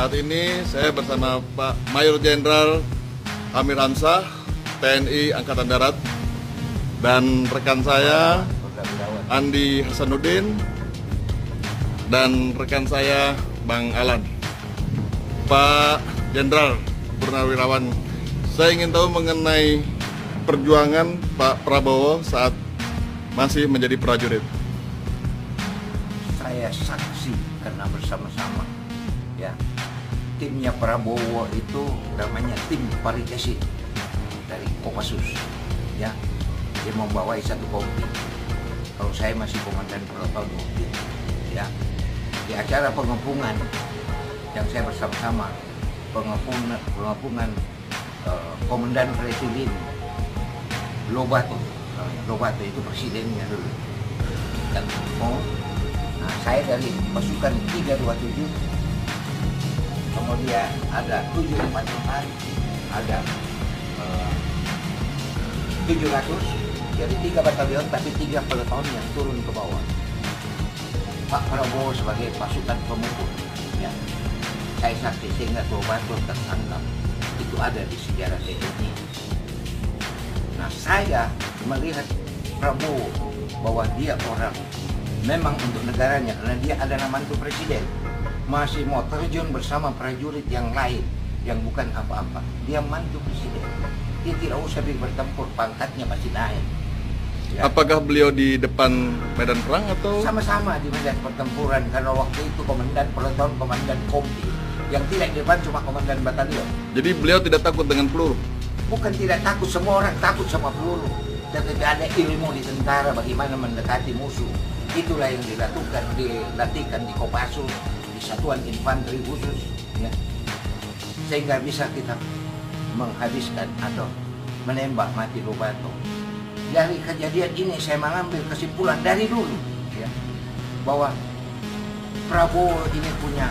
Saat ini saya bersama Pak Mayor Jenderal Amir Hamzah, TNI Angkatan Darat, dan rekan saya Andi Hasanuddin, dan rekan saya Bang Alan. Pak Jenderal Purnawirawan, saya ingin tahu mengenai perjuangan Pak Prabowo saat masih menjadi prajurit. Saya saksi karena bersama-sama, ya. Timnya Prabowo itu namanya tim Parikesit dari Kopassus, ya. Dia membawai satu kompi. Kalau saya masih komandan Proton, ya. Di acara pengepungan yang saya bersama-sama, pengepungan Komandan Presiden Lobato. Lobato itu presidennya dulu. Dan saya dari pasukan 327, kemudian ada 748, ada 700, jadi 3 batalion tapi 3 peleton yang turun ke bawah. Pak Prabowo sebagai pasukan pemukul, ya. Saya saksi sehingga Lobato tertangkap. Itu ada di sejarah TNI. Nah, saya melihat Prabowo bahwa dia orang memang untuk negaranya, karena dia adalah mantu presiden, masih mau terjun bersama prajurit yang lain yang bukan apa-apa. Dia mantu presiden, dia tidak usah bertempur, pangkatnya masih naik, ya. Apakah beliau di depan medan perang atau? Sama-sama di medan pertempuran, karena waktu itu komandan peleton, komandan kompi. Yang tidak di depan cuma komandan batalion. Jadi beliau tidak takut dengan peluru? Bukan tidak takut, semua orang takut sama peluru. Tetapi ada ilmu di tentara bagaimana mendekati musuh. Itulah yang dilatihkan di Kopassus, di Satuan Infanteri Khusus, ya. Sehingga bisa kita menghabiskan atau menembak mati Lobato. Dari kejadian ini saya mengambil kesimpulan dari dulu, ya, bahwa Prabowo ini punya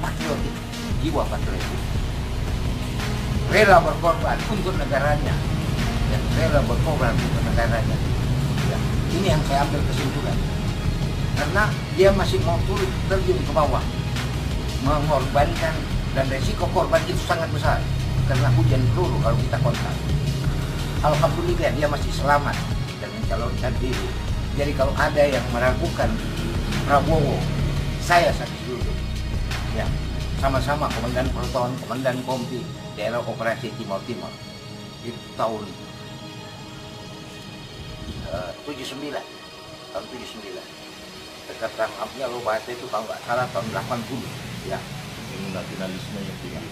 patriotik, jiwa patriotik, rela berkorban untuk negaranya, dan rela berkorban untuk negaranya, ya. Ini yang saya ambil kesimpulan, karena dia masih mau turun terjun ke bawah, mengorbankan, dan resiko korban itu sangat besar karena hujan peluru kalau kita kontak. Alhamdulillah dia masih selamat dan mencalonkan diri. Jadi kalau ada yang meragukan Prabowo, saya saksi dulu, ya. Sama-sama komandan Proton, komandan kompi daerah operasi Timur Timur itu tahun 79, tahun 79. Dekat tangkapnya Lobato itu kalau nggak salah tahun 80, ya. Nasionalisme yang tinggi.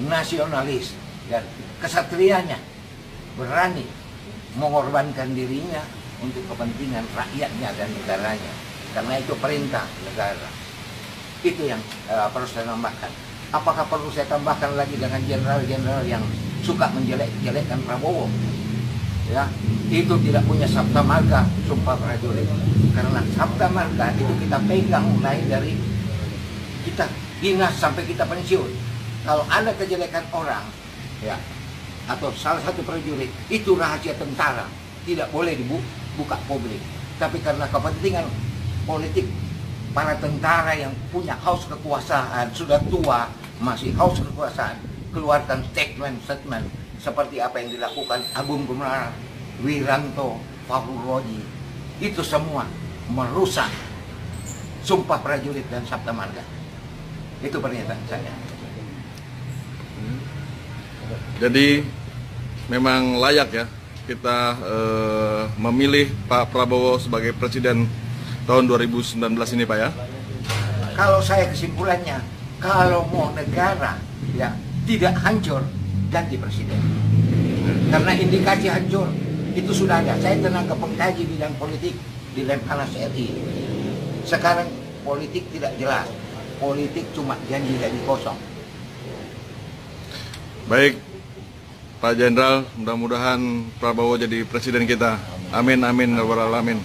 Nasionalis dan kesatrianya, berani mengorbankan dirinya untuk kepentingan rakyatnya dan negaranya, karena itu perintah negara. Itu yang perlu saya tambahkan. Apakah perlu saya tambahkan lagi dengan jenderal-jenderal yang suka menjelek-jelekkan Prabowo? Ya, itu tidak punya sabta marga Sumpah Prajurit. Karena sabta marga itu kita pegang mulai dari kita dinas sampai kita pensiun. Kalau ada kejelekan orang, ya, atau salah satu prajurit, itu rahasia tentara, tidak boleh dibuka publik. Tapi karena kepentingan politik, para tentara yang punya haus kekuasaan, sudah tua, masih haus kekuasaan, keluarkan statement seperti apa yang dilakukan Agung Gumelar, Wiranto, Fahru Roji. Itu semua merusak Sumpah Prajurit dan Sabta Marga. Itu pernyataan saya. Jadi memang layak ya kita memilih Pak Prabowo sebagai presiden tahun 2019 ini, Pak, ya? Kalau saya kesimpulannya, kalau mau negara, ya, tidak hancur, ganti presiden. Karena indikasi hancur itu sudah ada. Saya tenaga pengkaji bidang politik di Lemhanas RI. Sekarang politik tidak jelas, politik cuma janji-janji kosong. Baik, Pak Jenderal, mudah-mudahan Prabowo jadi presiden kita. Amin, amin, ya rabbal alamin.